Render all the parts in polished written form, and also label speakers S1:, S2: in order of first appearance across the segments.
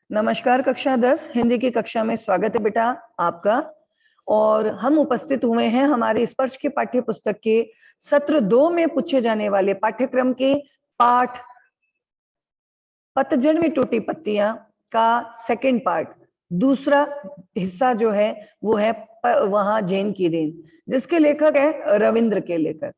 S1: नमस्कार। कक्षा 10 हिंदी की कक्षा में स्वागत है बेटा आपका। और हम उपस्थित हुए हैं हमारे स्पर्श की पाठ्य पुस्तक के सत्र 2 में पूछे जाने वाले पाठ्यक्रम के पाठ पतझड़ में टूटी पत्तियां का सेकंड पार्ट, दूसरा हिस्सा जो है वो है वहां जैन की देन, जिसके लेखक है रविंद्र केलेकर।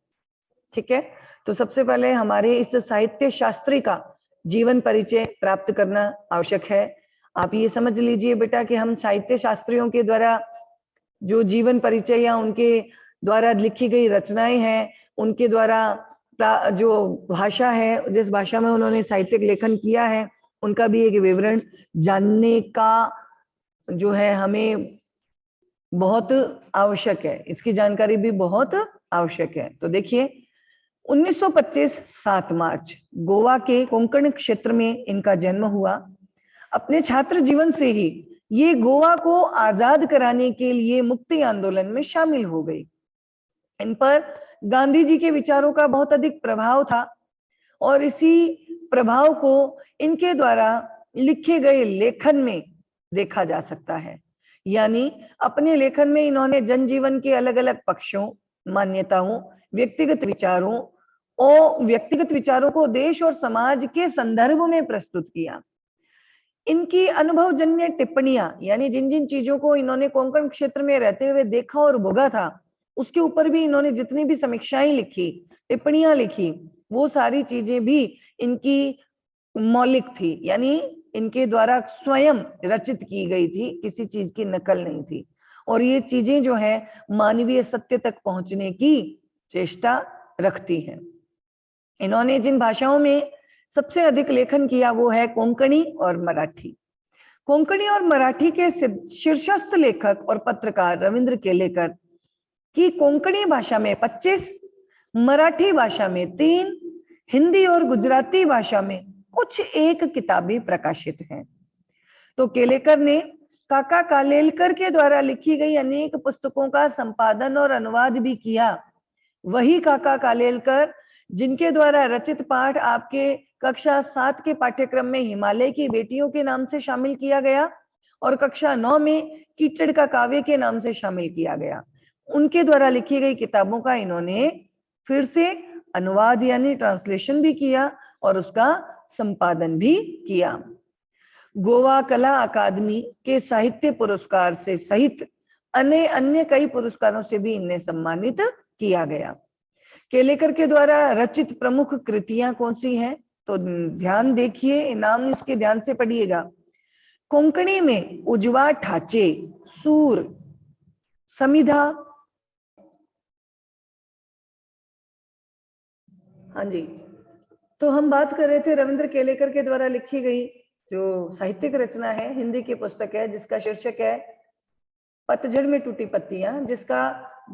S1: ठीक है, तो सबसे पहले हमारे इस साहित्य शास्त्री का जीवन परिचय प्राप्त करना आवश्यक है। आप ये समझ लीजिए बेटा कि हम साहित्य शास्त्रियों के द्वारा जो जीवन परिचय या उनके द्वारा लिखी गई रचनाएं हैं, उनके द्वारा जो भाषा है, जिस भाषा में उन्होंने साहित्यिक लेखन किया है, उनका भी एक विवरण जानने का जो है हमें बहुत आवश्यक है। इसकी जानकारी भी बहुत आवश्यक है। तो देखिए, 1925 7 मार्च गोवा के कोंकण क्षेत्र में इनका जन्म हुआ। अपने छात्र जीवन से ही ये गोवा को आजाद कराने के लिए मुक्ति आंदोलन में शामिल हो गई। इन पर गांधी जी के विचारों का बहुत अधिक प्रभाव था और इसी प्रभाव को इनके द्वारा लिखे गए लेखन में देखा जा सकता है। यानी अपने लेखन में इन्होंने जनजीवन के अलग अलग पक्षों, मान्यताओं, व्यक्तिगत विचारों को देश और समाज के संदर्भ में प्रस्तुत किया। इनकी अनुभवजन्य टिप्पणियां, यानी जिन जिन चीजों को इन्होंने कोंकण क्षेत्र में रहते हुए देखा और भोगा था, उसके ऊपर भी इन्होंने जितनी भी समीक्षाएं लिखी, टिप्पणियां लिखी, वो सारी चीजें भी इनकी मौलिक थी, यानी इनके द्वारा स्वयं रचित की गई थी, किसी चीज की नकल नहीं थी। और ये चीजें जो है मानवीय सत्य तक पहुंचने की चेष्टा रखती हैं। इन्होंने जिन भाषाओं में सबसे अधिक लेखन किया वो है कोंकणी और मराठी। कोंकणी और मराठी के शीर्षस्थ लेखक और पत्रकार रविंद्र केलेकर की कोंकणी भाषा में 25, मराठी भाषा में 3, हिंदी और गुजराती भाषा में कुछ एक किताबें प्रकाशित हैं। तो केलेकर ने काका कालेलकर के द्वारा लिखी गई अनेक पुस्तकों का संपादन और अनुवाद भी किया। वही काका कालेलकर जिनके द्वारा रचित पाठ आपके कक्षा 7 के पाठ्यक्रम में हिमालय की बेटियों के नाम से शामिल किया गया और कक्षा 9 में कीचड़ का काव्य के नाम से शामिल किया गया। उनके द्वारा लिखी गई किताबों का इन्होंने फिर से अनुवाद यानी ट्रांसलेशन भी किया और उसका संपादन भी किया। गोवा कला अकादमी के साहित्य पुरस्कार से सहित अन्य कई पुरस्कारों से भी इन्हें सम्मानित किया गया। केलेकर के द्वारा रचित प्रमुख कृतियां कौन सी हैं? तो ध्यान देखिए, नाम इसके ध्यान से पढ़िएगा। कोंकणी में उजवा ठाचे, सूर, समिधा, हाँ जी, तो हम बात कर रहे थे रविंद्र केलेकर के द्वारा लिखी गई जो साहित्यिक रचना है, हिंदी की पुस्तक है जिसका शीर्षक है पतझड़ में टूटी पत्तियां, जिसका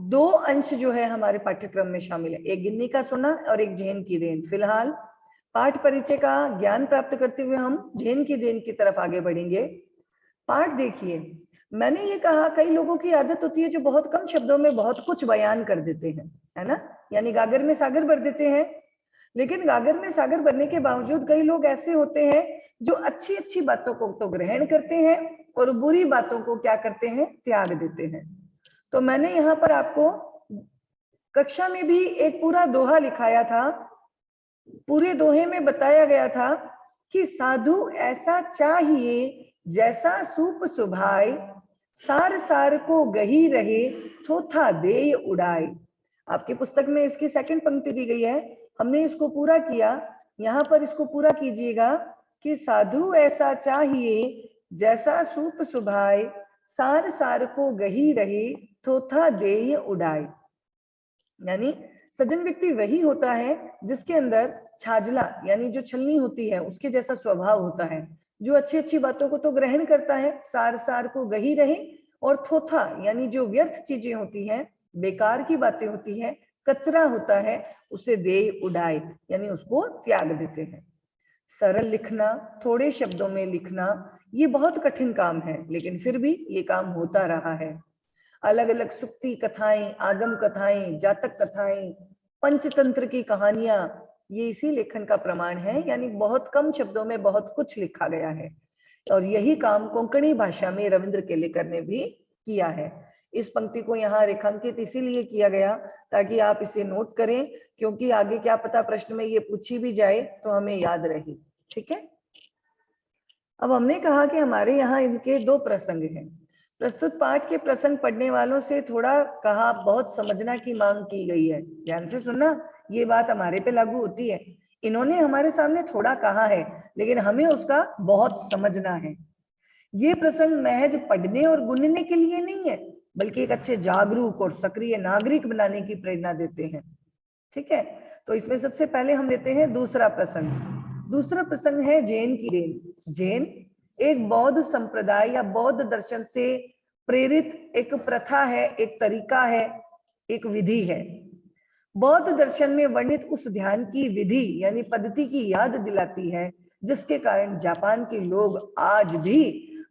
S1: 2 अंश जो है हमारे पाठ्यक्रम में शामिल है, एक गिन्नी का सोना और एक जैन की देन। फिलहाल पाठ परिचय का ज्ञान प्राप्त करते हुए हम जैन की देन की तरफ आगे बढ़ेंगे। पाठ देखिए, मैंने ये कहा कई लोगों की आदत होती है जो बहुत कम शब्दों में बहुत कुछ बयान कर देते हैं, है ना, यानी गागर में सागर भर देते हैं। लेकिन गागर में सागर भरने के बावजूद कई लोग ऐसे होते हैं जो अच्छी अच्छी बातों को तो ग्रहण करते हैं और बुरी बातों को क्या करते हैं, त्याग देते हैं। तो मैंने यहाँ पर आपको कक्षा में भी एक पूरा दोहा लिखाया था। पूरे दोहे में बताया गया था कि साधु ऐसा चाहिए जैसा सूप सुभाए, सार सार को गही रहे, थोथा देय उड़ाए। आपकी पुस्तक में इसकी सेकंड पंक्ति दी गई है, हमने इसको पूरा किया। यहाँ पर इसको पूरा कीजिएगा कि साधु ऐसा चाहिए जैसा सूप सुभाए, सार सार को गही रहे, थोथा देय उड़ाए। यानी सज्जन व्यक्ति वही होता है जिसके अंदर छाजला यानी जो छलनी होती है उसके जैसा स्वभाव होता है, जो अच्छी अच्छी बातों को तो ग्रहण करता है, सार सार को गही रहे, और थोथा यानी जो व्यर्थ चीजें होती हैं, बेकार की बातें होती हैं, कचरा होता है, उसे दे उड़ाए यानी उसको त्याग देते हैं। सरल लिखना, थोड़े शब्दों में लिखना, ये बहुत कठिन काम है, लेकिन फिर भी ये काम होता रहा है। अलग अलग सुक्ति कथाएं, आगम कथाएं, जातक कथाएं, पंचतंत्र की कहानियां, ये इसी लेखन का प्रमाण है, यानी बहुत कम शब्दों में बहुत कुछ लिखा गया है। और यही काम कोंकणी भाषा में रविंद्र केलेकर ने भी किया है। इस पंक्ति को यहाँ रेखांकित इसीलिए किया गया ताकि आप इसे नोट करें, क्योंकि आगे क्या पता प्रश्न में ये पूछी भी जाए तो हमें याद रहे। ठीक है, अब हमने कहा कि हमारे यहाँ इनके दो प्रसंग हैं। प्रस्तुत पाठ के प्रसंग पढ़ने वालों से थोड़ा कहा बहुत समझना की मांग की गई है। ध्यान से सुनना, ये बात हमारे पे लागू होती है। इन्होंने हमारे सामने थोड़ा कहा है, लेकिन हमें उसका बहुत समझना है। ये प्रसंग महज पढ़ने और गुनने के लिए नहीं है, बल्कि एक अच्छे जागरूक और सक्रिय नागरिक बनाने की प्रेरणा देते हैं। ठीक है, तो इसमें सबसे पहले हम लेते हैं दूसरा प्रसंग। दूसरा प्रसंग है जैन की देन। जैन एक बौद्ध संप्रदाय या बौद्ध दर्शन से प्रेरित एक प्रथा है, एक तरीका है, एक विधि है। बौद्ध दर्शन में वर्णित उस ध्यान की विधि यानी पद्धति की याद दिलाती है, जिसके कारण जापान के लोग आज भी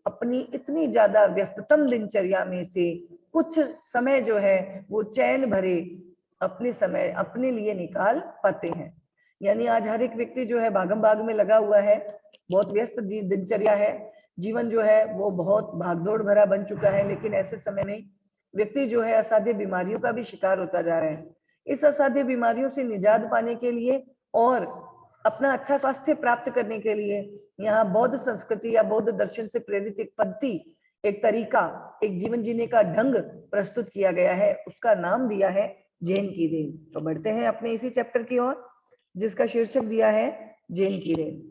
S1: अपनी इतनी ज्यादा व्यस्ततम दिनचर्या में से कुछ समय जो है वो चैन भरे अपने समय अपने लिए निकाल पाते हैं। यानी आज हर एक व्यक्ति जो है भागम भाग में लगा हुआ है, बहुत व्यस्त दिनचर्या है, जीवन जो है वो बहुत भागदौड़ भरा बन चुका है, लेकिन ऐसे समय में व्यक्ति जो है असाध्य बीमारियों का भी शिकार होता जा रहा है। इस असाध्य बीमारियों से निजात पाने के लिए और अपना अच्छा स्वास्थ्य प्राप्त करने के लिए यहाँ बौद्ध संस्कृति या बौद्ध दर्शन से प्रेरित एक पद्धति, एक तरीका, एक जीवन जीने का ढंग प्रस्तुत किया गया है। उसका नाम दिया है जैन की देन। तो बढ़ते हैं अपने इसी चैप्टर की ओर, जिसका शीर्षक दिया है जैन की देन।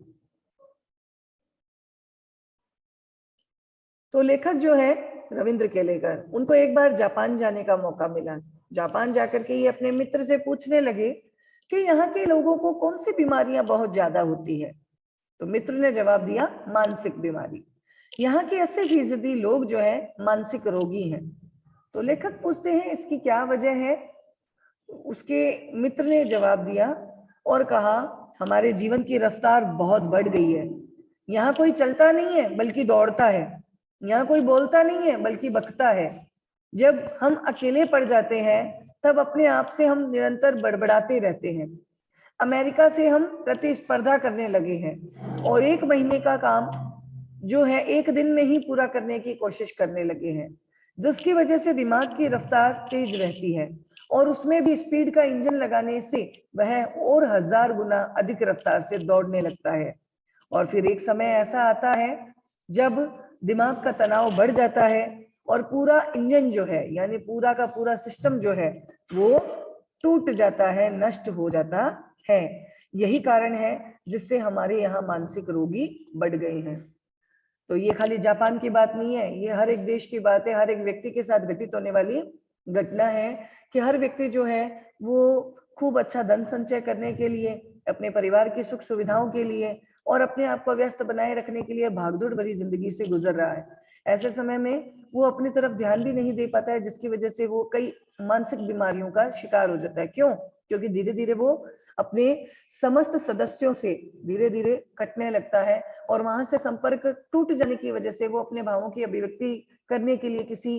S1: तो लेखक जो है रविंद्र केलेकर, उनको एक बार जापान जाने का मौका मिला। जापान जाकर के ये अपने मित्र से पूछने लगे कि यहाँ के लोगों को कौन सी बीमारियां बहुत ज्यादा होती है। तो मित्र ने जवाब दिया, मानसिक बीमारी। यहाँ के 80% लोग जो है मानसिक रोगी हैं। तो लेखक पूछते हैं इसकी क्या वजह है। उसके मित्र ने जवाब दिया और कहा, हमारे जीवन की रफ्तार बहुत बढ़ गई है। यहाँ कोई चलता नहीं है बल्कि दौड़ता है, यहाँ कोई बोलता नहीं है बल्कि बकता है। जब हम अकेले पड़ जाते हैं तब अपने आप से हम निरंतर बड़बड़ाते रहते हैं। अमेरिका से हम प्रतिस्पर्धा करने लगे हैं और 1 महीने का काम जो है 1 दिन में ही पूरा करने की कोशिश करने लगे हैं, जिसकी वजह से दिमाग की रफ्तार तेज रहती है और उसमें भी स्पीड का इंजन लगाने से वह और 1000 गुना अधिक रफ्तार से दौड़ने लगता है। और फिर एक समय ऐसा आता है जब दिमाग का तनाव बढ़ जाता है और पूरा इंजन जो है यानी पूरा का पूरा सिस्टम जो है वो टूट जाता है, नष्ट हो जाता है। यही कारण है जिससे हमारे यहाँ मानसिक रोगी बढ़ गए हैं। तो ये खाली जापान की बात नहीं है, ये हर एक देश की बात है, हर एक व्यक्ति के साथ घटित होने वाली घटना है कि हर व्यक्ति जो है वो खूब अच्छा धन संचय करने के लिए, अपने परिवार की सुख सुविधाओं के लिए और अपने आप को व्यस्त बनाए रखने के लिए भागदौड़ भरी जिंदगी से गुजर रहा है। ऐसे समय में वो अपनी तरफ ध्यान भी नहीं दे पाता है, जिसकी वजह से वो कई मानसिक बीमारियों का शिकार हो जाता है। क्यों? क्योंकि धीरे धीरे वो अपने समस्त सदस्यों से धीरे धीरे कटने लगता है और वहां से संपर्क टूट जाने की वजह से वो अपने भावों की अभिव्यक्ति करने के लिए किसी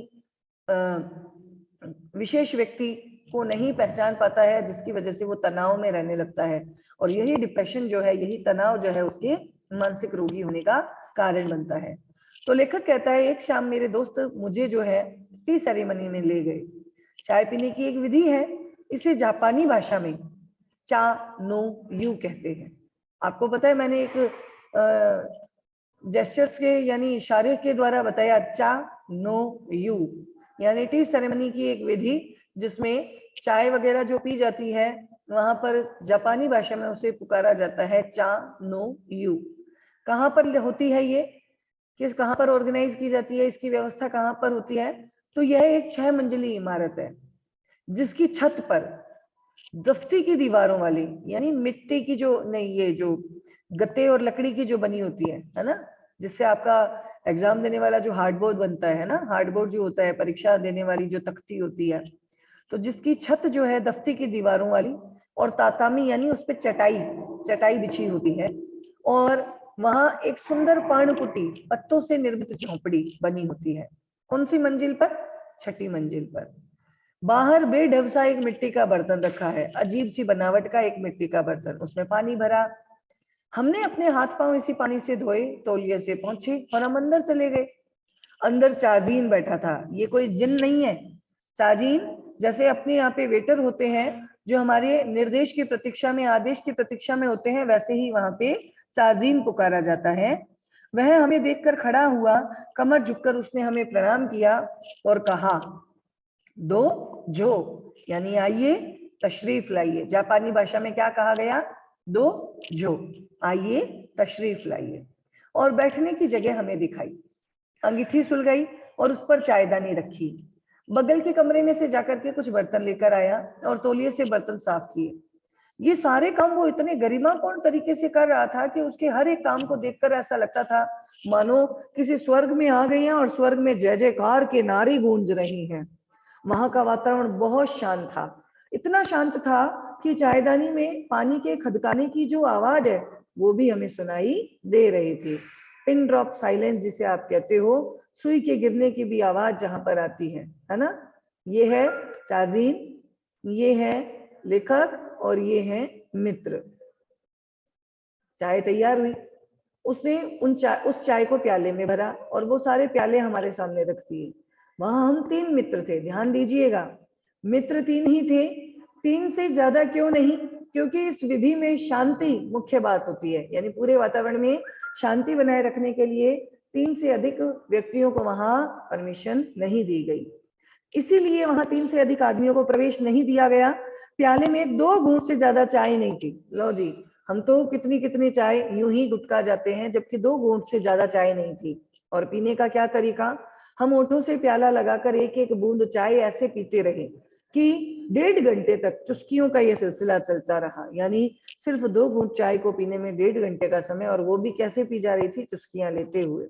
S1: विशेष व्यक्ति को नहीं पहचान पाता है, जिसकी वजह से वो तनाव में रहने लगता है। और यही डिप्रेशन जो है, यही तनाव जो है उसके मानसिक रोगी होने का कारण बनता है। तो लेखक कहता है, एक शाम मेरे दोस्त मुझे जो है टी सेरेमनी में ले गए। चाय पीने की एक विधि है, इसे जापानी भाषा में चा नो यू कहते हैं। आपको पता है मैंने एक जेस्चर्स के यानी इशारे के द्वारा बताया, चा नो यू यानी टी सेरेमनी की एक विधि जिसमें चाय वगैरह जो पी जाती है वहां पर जापानी भाषा में उसे पुकारा जाता है चा नो यू। कहाँ पर होती है ये, कहाँ पर ऑर्गेनाइज की जाती है, इसकी व्यवस्था कहाँ पर होती है? तो यह एक 6 मंजिली इमारत है जिसकी छत पर दफ्ती की दीवारों वाली यानी मिट्टी की जो नहीं, ये जो गत्ते और लकड़ी की जो बनी होती है ना, जिससे आपका एग्जाम देने वाला जो हार्डबोर्ड बनता है ना, हार्डबोर्ड जो होता है परीक्षा देने वाली जो तख्ती होती है, तो जिसकी छत जो है दफ्ती की दीवारों वाली और तातामी यानी उस पर चटाई बिछी होती है और वहां एक सुंदर पर्णकुटी पत्तों से निर्मित झोंपड़ी बनी होती है। कौन सी मंजिल पर? 6ठी मंजिल पर। बाहर बेढब सा एक मिट्टी का बर्तन रखा है, अजीब सी बनावट का एक मिट्टी का बर्तन, उसमें पानी भरा। हमने अपने हाथ पांव इसी पानी से धोए, तौलिए से पहुंचे और हम अंदर चले गए। अंदर चाजीन बैठा था। ये कोई जिन नहीं है। चाजीन जैसे अपने यहाँ पे वेटर होते हैं जो हमारे निर्देश की प्रतीक्षा में, आदेश की प्रतीक्षा में होते हैं, वैसे ही वहां पे चाजीन पुकारा जाता है। वह हमें देखकर खड़ा हुआ, कमर झुककर उसने हमें प्रणाम किया और कहा, दो जो, यानी आइए, तशरीफ लाइए। जापानी भाषा में क्या कहा गया? दो जो, आइए, तशरीफ लाइए। और बैठने की जगह हमें दिखाई। अंगीठी सुलगाई और उस पर चायदानी रखी। बगल के कमरे में से जाकर के कुछ बर्तन लेकर आया और तौलिए से बर्तन साफ किए। ये सारे काम वो इतने गरिमापूर्ण तरीके से कर रहा था कि उसके हर एक काम को देखकर ऐसा लगता था मानो किसी स्वर्ग में आ गए हैं और स्वर्ग में जय जयकार के नारे गूंज रही हैं। वहां का वातावरण बहुत शांत था। इतना शांत था कि चायदानी में पानी के खदकाने की जो आवाज है वो भी हमें सुनाई दे रही थी। पिन ड्रॉप साइलेंस जिसे आप कहते हो, सुई के गिरने की भी आवाज जहां पर आती है ना। ये है चाजीन, ये है लेखक और ये है मित्र। चाय तैयार हुई। उसने उस चाय को प्याले में भरा और वो सारे प्याले हमारे सामने रख दिए। वहां हम 3 मित्र थे, ध्यान दीजिएगा। मित्र 3 ही थे, 3 से ज्यादा क्यों नहीं? क्योंकि इस विधि में शांति मुख्य बात होती है, यानी पूरे वातावरण में शांति बनाए रखने के लिए 3 से अधिक व्यक्तियों को वहां परमिशन नहीं दी गई। इसीलिए वहां 3 से अधिक आदमियों को प्रवेश नहीं दिया गया। प्याले में 2 घूंट से ज्यादा चाय नहीं थी। लो जी, हम तो कितनी कितनी चाय यूं ही गुटका जाते हैं, जबकि 2 घूंट से ज्यादा चाय नहीं थी। और पीने का क्या तरीका? हम ओठों से प्याला लगाकर एक एक बूंद चाय ऐसे पीते रहे कि 1.5 घंटे तक चुस्कियों का यह सिलसिला चलता रहा। यानी सिर्फ 2 घूंट चाय को पीने में 1.5 घंटे का समय, और वो भी कैसे पी जा रही थी? चुस्कियां लेते हुए।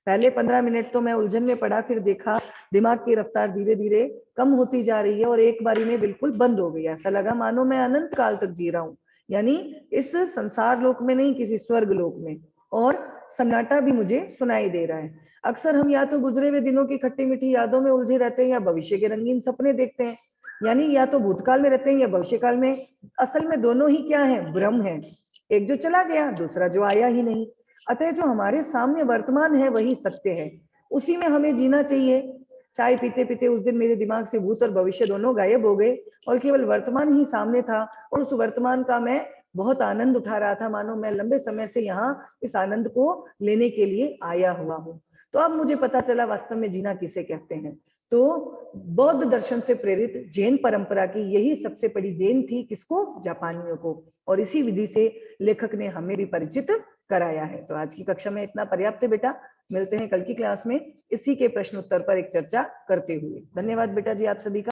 S1: पहले 15 मिनट तो मैं उलझन में पड़ा, फिर देखा दिमाग की रफ्तार धीरे धीरे कम होती जा रही है और एक बारी में बिल्कुल बंद हो गई। ऐसा लगा मानो मैं अनंत काल तक जी रहा हूँ, यानी इस संसार लोक में नहीं, किसी स्वर्ग लोक में। और सन्नाटा भी मुझे सुनाई दे रहा है। अक्सर हम या तो गुजरे हुए दिनों की खट्टी मीठी यादों में उलझे रहते हैं या भविष्य के रंगीन सपने देखते हैं, यानी या तो भूतकाल में रहते हैं या भविष्यकाल में। असल में दोनों ही क्या है? भ्रम है। एक जो चला गया, दूसरा जो आया ही नहीं। अतः जो हमारे सामने वर्तमान है वही सत्य है, उसी में हमें जीना चाहिए। चाय पीते पीते उस दिन मेरे दिमाग से भूत और भविष्य दोनों गायब हो गए और केवल वर्तमान ही सामने था, और उस वर्तमान का मैं बहुत आनंद उठा रहा था, मानो मैं लंबे समय से यहाँ इस आनंद को लेने के लिए आया हुआ हूँ। तो अब मुझे पता चला वास्तव में जीना किसे कहते हैं। तो बौद्ध दर्शन से प्रेरित जैन परंपरा की यही सबसे बड़ी देन थी, किसको? जापानियों को। और इसी विधि से लेखक ने हमें भी परिचित कराया है। तो आज की कक्षा में इतना पर्याप्त है बेटा। मिलते हैं कल की क्लास में इसी के प्रश्न उत्तर पर एक चर्चा करते हुए। धन्यवाद बेटा जी आप सभी का।